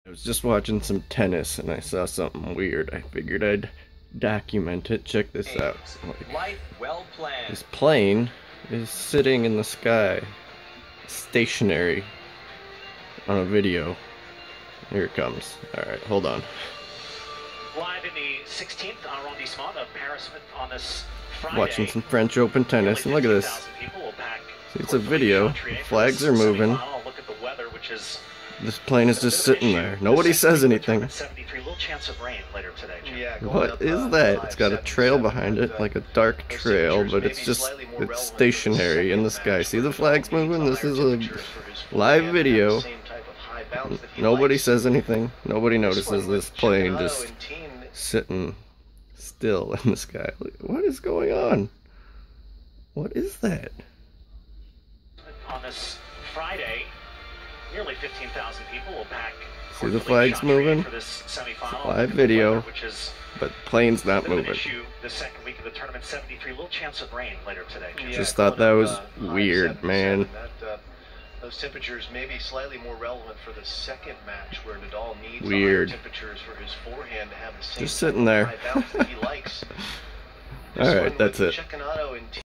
I was just watching some tennis and I saw something weird. I figured I'd document it. Check this out. Life well planned. This plane is sitting in the sky, stationary, on a video. Here it comes. Alright, hold on. Live in the 16th arrondissement of Paris on this Friday. Watching some French Open tennis, and look at this. See, it's a video. Flags are moving. Look at the weather, which is this plane is just sitting there. Nobody says anything. 73, little chance of rain later today. What is that? It's got a trail behind it, like a dark trail, but it's stationary in the sky. See the flags moving? This is a live video. Nobody says anything. Nobody notices this plane just sitting still in the sky. What is going on? What is that? On this Friday, nearly 15,000 people will pack. See the flags moving? Live video, but plane's not moving. The second week of the tournament, 73, little chance of rain later today. Just thought that was weird, man. Those temperatures may be slightly more relevant for the second match, where Nadal needs weird higher temperatures for his forehand to have the same just sitting there. high bounce that he likes. Alright, that's it.